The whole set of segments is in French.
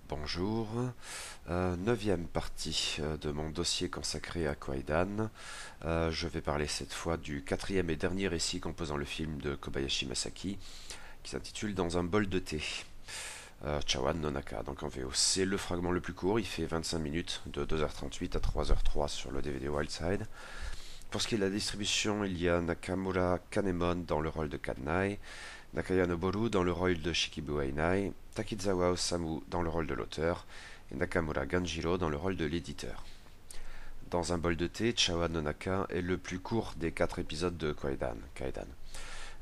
Bonjour, neuvième partie de mon dossier consacré à Kwaidan. Je vais parler cette fois du quatrième et dernier récit composant le film de Kobayashi Masaki, qui s'intitule Dans un bol de thé. Chawan no Naka, donc en VO. C'est le fragment le plus court, il fait 25 minutes, de 2h38 à 3h03 sur le DVD Wildside. Pour ce qui est de la distribution, il y a Nakamura Kanemon dans le rôle de Kanai, Nakaya Noboru dans le rôle de Shikibu Ainai, Takizawa Osamu dans le rôle de l'auteur, et Nakamura Ganjiro dans le rôle de l'éditeur. Dans un bol de thé, Chawa no Naka est le plus court des 4 épisodes de Kaidan.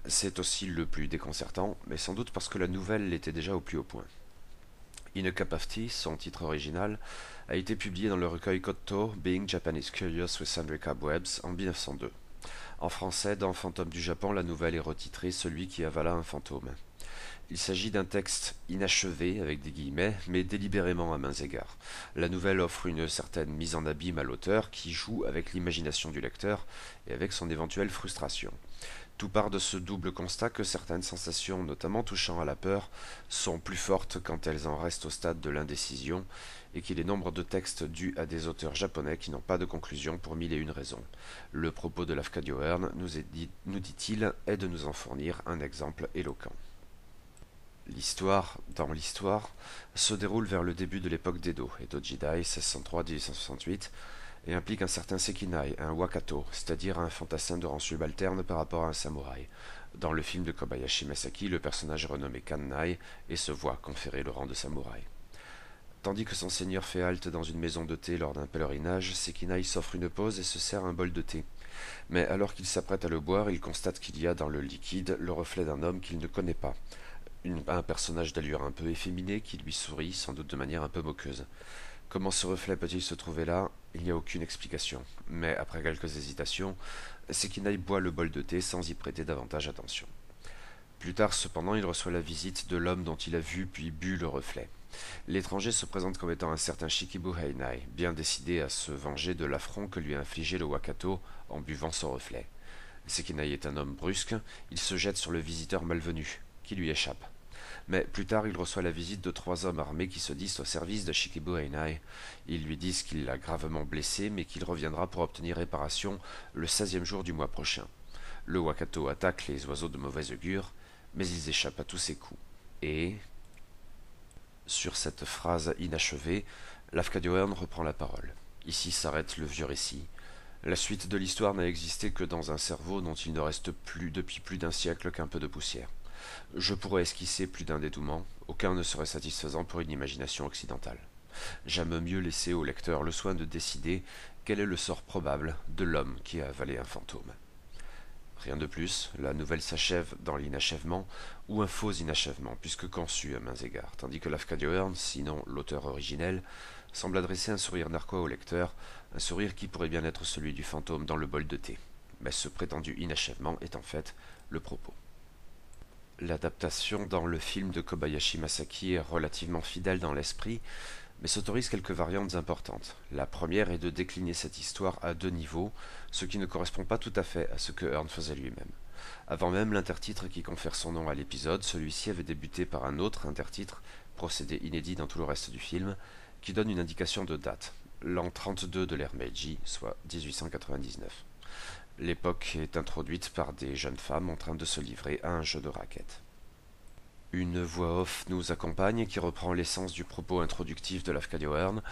C'est aussi le plus déconcertant, mais sans doute parce que la nouvelle l'était déjà au plus haut point. In a Cup of Tea, son titre original, a été publié dans le recueil Kotto, Being Japanese Curious with Sundry Cobwebs en 1902. En français, dans Fantôme du Japon, la nouvelle est retitrée Celui qui avala un fantôme. Il s'agit d'un texte inachevé, avec des guillemets, mais délibérément à mains égards. La nouvelle offre une certaine mise en abîme à l'auteur qui joue avec l'imagination du lecteur et avec son éventuelle frustration. Tout part de ce double constat que certaines sensations, notamment touchant à la peur, sont plus fortes quand elles en restent au stade de l'indécision, et qu'il est nombre de textes dus à des auteurs japonais qui n'ont pas de conclusion pour mille et une raisons. Le propos de Lafcadio Hearn, nous dit-il, est de nous en fournir un exemple éloquent. L'histoire, dans l'histoire, se déroule vers le début de l'époque d'Edo, Edo Jidai 1603-1868, et implique un certain Sekinai, un wakato, c'est-à-dire un fantassin de rang subalterne par rapport à un samouraï. Dans le film de Kobayashi Masaki, le personnage est renommé Kannai et se voit conférer le rang de samouraï. Tandis que son seigneur fait halte dans une maison de thé lors d'un pèlerinage, Sekinai s'offre une pause et se sert un bol de thé. Mais alors qu'il s'apprête à le boire, il constate qu'il y a dans le liquide le reflet d'un homme qu'il ne connaît pas. Un personnage d'allure un peu efféminée qui lui sourit, sans doute de manière un peu moqueuse. Comment ce reflet peut-il se trouver là? Il n'y a aucune explication. Mais après quelques hésitations, Sekinai boit le bol de thé sans y prêter davantage attention. Plus tard, cependant, il reçoit la visite de l'homme dont il a vu puis bu le reflet. L'étranger se présente comme étant un certain Shikibu Heinai, bien décidé à se venger de l'affront que lui a infligé le Wakato en buvant son reflet. Sekinai est un homme brusque, il se jette sur le visiteur malvenu, qui lui échappe. Mais plus tard, il reçoit la visite de 3 hommes armés qui se disent au service de Shikibu Heinai. Ils lui disent qu'il l'a gravement blessé, mais qu'il reviendra pour obtenir réparation le 16e jour du mois prochain. Le Wakato attaque les oiseaux de mauvaise augure, mais ils échappent à tous ses coups. Et, sur cette phrase inachevée, Lafcadio Hearn reprend la parole. Ici s'arrête le vieux récit. La suite de l'histoire n'a existé que dans un cerveau dont il ne reste plus depuis plus d'un siècle qu'un peu de poussière. Je pourrais esquisser plus d'un dénouement, aucun ne serait satisfaisant pour une imagination occidentale. J'aime mieux laisser au lecteur le soin de décider quel est le sort probable de l'homme qui a avalé un fantôme. Rien de plus, la nouvelle s'achève dans l'inachèvement, ou un faux inachèvement, puisque conçu à mains égards, tandis que Lafcadio Hearn, sinon l'auteur originel, semble adresser un sourire narquois au lecteur, un sourire qui pourrait bien être celui du fantôme dans le bol de thé. Mais ce prétendu inachèvement est en fait le propos. L'adaptation dans le film de Kobayashi Masaki est relativement fidèle dans l'esprit, mais s'autorise quelques variantes importantes. La première est de décliner cette histoire à 2 niveaux, ce qui ne correspond pas tout à fait à ce que Hearn faisait lui-même. Avant même l'intertitre qui confère son nom à l'épisode, celui-ci avait débuté par un autre intertitre, procédé inédit dans tout le reste du film, qui donne une indication de date, l'an 32 de l'ère Meiji, soit 1899. L'époque est introduite par des jeunes femmes en train de se livrer à un jeu de raquettes. Une voix off nous accompagne qui reprend l'essence du propos introductif de Lafcadio Hearn,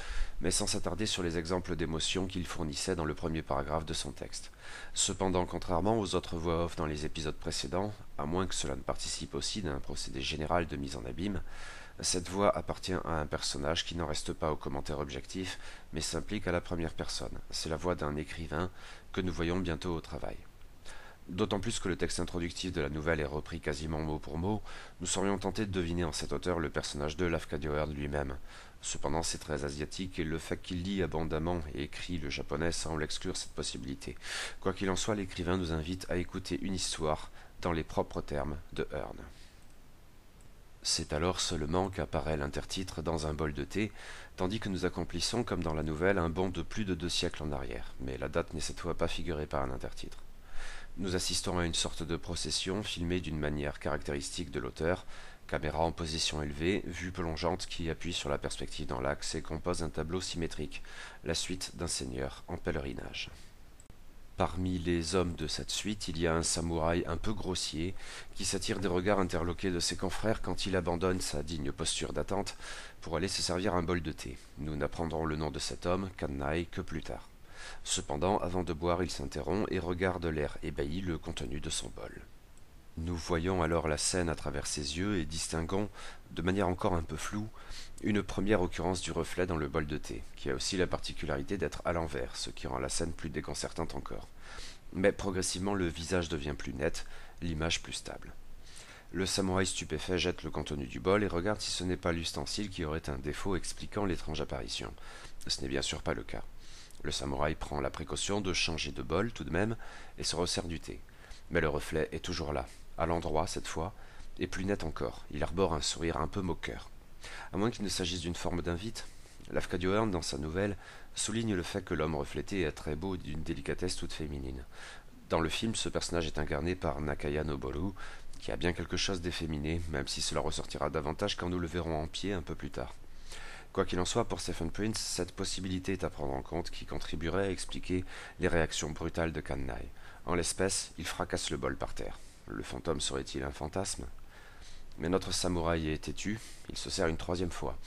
mais sans s'attarder sur les exemples d'émotions qu'il fournissait dans le premier paragraphe de son texte. Cependant, contrairement aux autres voix off dans les épisodes précédents, à moins que cela ne participe aussi d'un procédé général de mise en abîme, cette voix appartient à un personnage qui n'en reste pas au commentaire objectif, mais s'implique à la première personne. C'est la voix d'un écrivain que nous voyons bientôt au travail. D'autant plus que le texte introductif de la nouvelle est repris quasiment mot pour mot, nous serions tentés de deviner en cet auteur le personnage de Lafcadio Hearn lui-même. Cependant, c'est très asiatique et le fait qu'il lit abondamment et écrit le japonais semble exclure cette possibilité. Quoi qu'il en soit, l'écrivain nous invite à écouter une histoire dans les propres termes de Hearn. C'est alors seulement qu'apparaît l'intertitre dans un bol de thé, tandis que nous accomplissons, comme dans la nouvelle, un bond de plus de 2 siècles en arrière, mais la date n'est cette fois pas figurée par un intertitre. Nous assistons à une sorte de procession filmée d'une manière caractéristique de l'auteur, Caméra en position élevée, vue plongeante qui appuie sur la perspective dans l'axe et compose un tableau symétrique, la suite d'un seigneur en pèlerinage. Parmi les hommes de cette suite, il y a un samouraï un peu grossier qui s'attire des regards interloqués de ses confrères quand il abandonne sa digne posture d'attente pour aller se servir un bol de thé. Nous n'apprendrons le nom de cet homme, Kanai, que plus tard. Cependant, avant de boire, il s'interrompt et regarde l'air ébahi le contenu de son bol. Nous voyons alors la scène à travers ses yeux et distinguons, de manière encore un peu floue, une première occurrence du reflet dans le bol de thé, qui a aussi la particularité d'être à l'envers, ce qui rend la scène plus déconcertante encore. Mais progressivement le visage devient plus net, l'image plus stable. Le samouraï stupéfait jette le contenu du bol et regarde si ce n'est pas l'ustensile qui aurait un défaut expliquant l'étrange apparition. Ce n'est bien sûr pas le cas. Le samouraï prend la précaution de changer de bol tout de même et se resserre du thé. Mais le reflet est toujours là, à l'endroit cette fois, et plus net encore, il arbore un sourire un peu moqueur. À moins qu'il ne s'agisse d'une forme d'invite, Lafcadio Hearn, dans sa nouvelle, souligne le fait que l'homme reflété est très beau et d'une délicatesse toute féminine. Dans le film, ce personnage est incarné par Nakaya Noboru, qui a bien quelque chose d'efféminé, même si cela ressortira davantage quand nous le verrons en pied un peu plus tard. Quoi qu'il en soit, pour Stephen Prince, cette possibilité est à prendre en compte qui contribuerait à expliquer les réactions brutales de Kanai. En l'espèce, il fracasse le bol par terre. Le fantôme serait-il un fantasme? Mais notre samouraï est têtu, il se sert une troisième fois.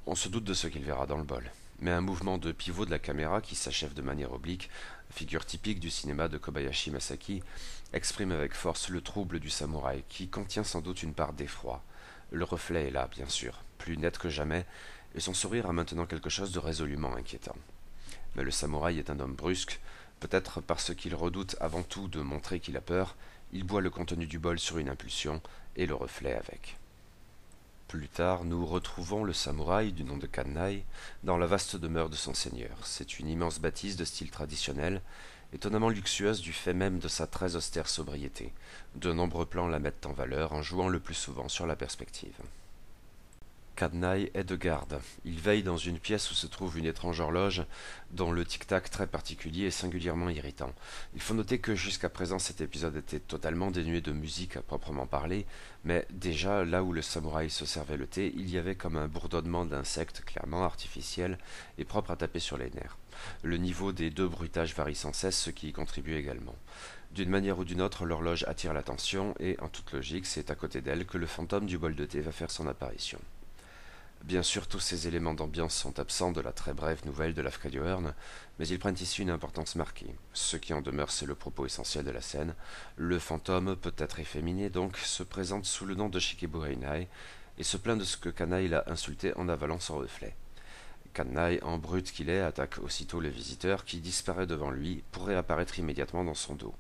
On se doute de ce qu'il verra dans le bol. Mais un mouvement de pivot de la caméra qui s'achève de manière oblique, figure typique du cinéma de Kobayashi Masaki, exprime avec force le trouble du samouraï, qui contient sans doute une part d'effroi. Le reflet est là, bien sûr, plus net que jamais, et son sourire a maintenant quelque chose de résolument inquiétant. Mais le samouraï est un homme brusque, peut-être parce qu'il redoute avant tout de montrer qu'il a peur, il boit le contenu du bol sur une impulsion, et le reflet avec. Plus tard, nous retrouvons le samouraï du nom de Kanai dans la vaste demeure de son seigneur. C'est une immense bâtisse de style traditionnel, étonnamment luxueuse du fait même de sa très austère sobriété. De nombreux plans la mettent en valeur en jouant le plus souvent sur la perspective. Kanai est de garde. Il veille dans une pièce où se trouve une étrange horloge, dont le tic-tac très particulier est singulièrement irritant. Il faut noter que jusqu'à présent cet épisode était totalement dénué de musique à proprement parler, mais déjà là où le samouraï se servait le thé, il y avait comme un bourdonnement d'insectes clairement artificiels et propres à taper sur les nerfs. Le niveau des deux bruitages varie sans cesse, ce qui y contribue également. D'une manière ou d'une autre, l'horloge attire l'attention et, en toute logique, c'est à côté d'elle que le fantôme du bol de thé va faire son apparition. Bien sûr, tous ces éléments d'ambiance sont absents de la très brève nouvelle de Lafcadio Hearn, mais ils prennent ici une importance marquée. Ce qui en demeure, c'est le propos essentiel de la scène. Le fantôme, peut-être efféminé donc, se présente sous le nom de Shikibu Heinai et se plaint de ce que Kanai l'a insulté en avalant son reflet. Kanai, en brute qu'il est, attaque aussitôt le visiteur qui disparaît devant lui pour réapparaître immédiatement dans son dos.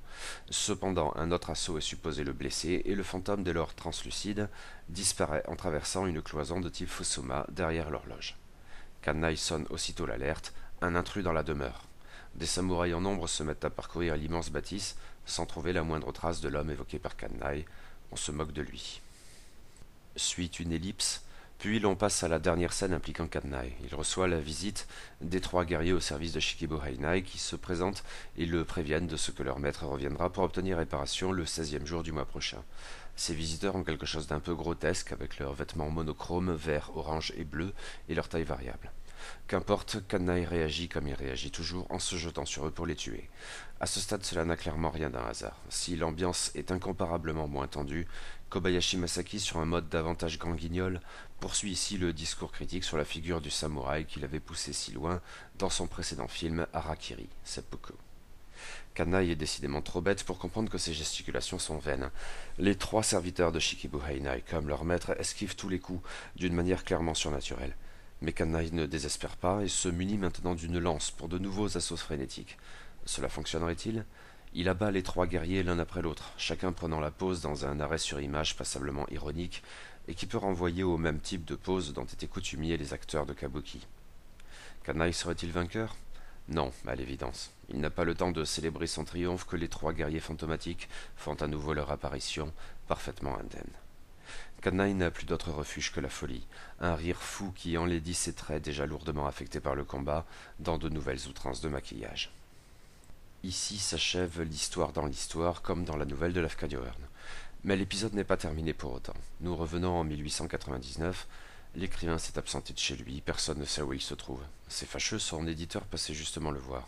Cependant, un autre assaut est supposé le blesser et le fantôme, dès lors translucide, disparaît en traversant une cloison de type Fusuma derrière l'horloge. Kanai sonne aussitôt l'alerte, un intrus dans la demeure. Des samouraïs en nombre se mettent à parcourir l'immense bâtisse sans trouver la moindre trace de l'homme évoqué par Kanai. On se moque de lui. Suit une ellipse. Puis l'on passe à la dernière scène impliquant Kanai. Il reçoit la visite des trois guerriers au service de Shikibu Heinai qui se présentent et le préviennent de ce que leur maître reviendra pour obtenir réparation le 16e jour du mois prochain. Ces visiteurs ont quelque chose d'un peu grotesque avec leurs vêtements monochromes, vert, orange et bleu, et leur taille variable. Qu'importe, Kanai réagit comme il réagit toujours en se jetant sur eux pour les tuer. À ce stade, cela n'a clairement rien d'un hasard. Si l'ambiance est incomparablement moins tendue, Kobayashi Masaki, sur un mode davantage grand guignol, poursuit ici le discours critique sur la figure du samouraï qu'il avait poussé si loin dans son précédent film Harakiri, Seppuku. Kanai est décidément trop bête pour comprendre que ses gesticulations sont vaines. Les trois serviteurs de Shikibu Heinai, comme leur maître, esquivent tous les coups d'une manière clairement surnaturelle. Mais Kanai ne désespère pas et se munit maintenant d'une lance pour de nouveaux assauts frénétiques. Cela fonctionnerait-il? Il abat les trois guerriers l'un après l'autre, chacun prenant la pose dans un arrêt sur image passablement ironique et qui peut renvoyer au même type de pose dont étaient coutumiers les acteurs de kabuki. Kanai serait-il vainqueur? Non, à l'évidence. Il n'a pas le temps de célébrer son triomphe que les trois guerriers fantomatiques font à nouveau leur apparition, parfaitement indemnes. Kanai n'a plus d'autre refuge que la folie, un rire fou qui enlaidit ses traits déjà lourdement affectés par le combat dans de nouvelles outrances de maquillage. Ici s'achève l'histoire dans l'histoire comme dans la nouvelle de Lafcadio Hearn. Mais l'épisode n'est pas terminé pour autant. Nous revenons en 1899. L'écrivain s'est absenté de chez lui, personne ne sait où il se trouve. C'est fâcheux, son éditeur passait justement le voir.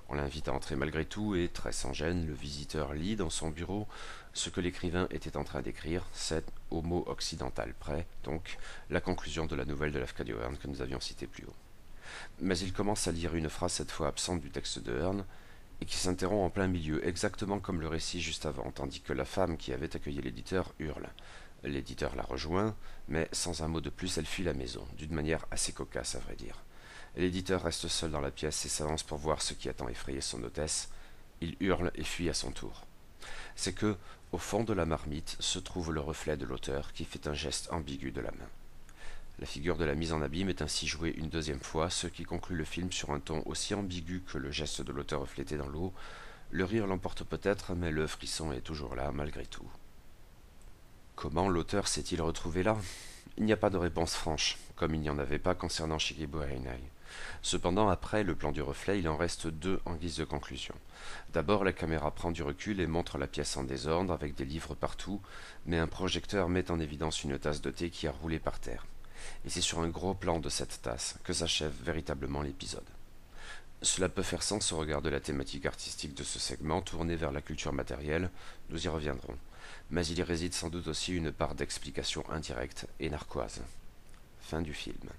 On l'invite à entrer malgré tout et, très sans gêne, le visiteur lit dans son bureau ce que l'écrivain était en train d'écrire, c'est Homo occidental près, donc la conclusion de la nouvelle de Lafcadio Hearn que nous avions citée plus haut. Mais il commence à lire une phrase cette fois absente du texte de Hearn et qui s'interrompt en plein milieu, exactement comme le récit juste avant, tandis que la femme qui avait accueilli l'éditeur hurle. L'éditeur la rejoint, mais sans un mot de plus, elle fuit la maison, d'une manière assez cocasse à vrai dire. L'éditeur reste seul dans la pièce et s'avance pour voir ce qui a tant effrayé son hôtesse. Il hurle et fuit à son tour. C'est que, au fond de la marmite, se trouve le reflet de l'auteur qui fait un geste ambigu de la main. La figure de la mise en abîme est ainsi jouée une deuxième fois, ce qui conclut le film sur un ton aussi ambigu que le geste de l'auteur reflété dans l'eau. Le rire l'emporte peut-être, mais le frisson est toujours là malgré tout. Comment l'auteur s'est-il retrouvé là? Il n'y a pas de réponse franche, comme il n'y en avait pas concernant Shigebu Heinai. Cependant, après le plan du reflet, il en reste deux en guise de conclusion. D'abord, la caméra prend du recul et montre la pièce en désordre, avec des livres partout, mais un projecteur met en évidence une tasse de thé qui a roulé par terre. Et c'est sur un gros plan de cette tasse que s'achève véritablement l'épisode. Cela peut faire sens au regard de la thématique artistique de ce segment tourné vers la culture matérielle, nous y reviendrons. Mais il y réside sans doute aussi une part d'explication indirecte et narquoise. Fin du film.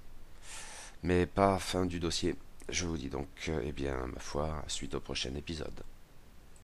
Mais pas fin du dossier. Je vous dis donc, eh bien, ma foi, suite au prochain épisode.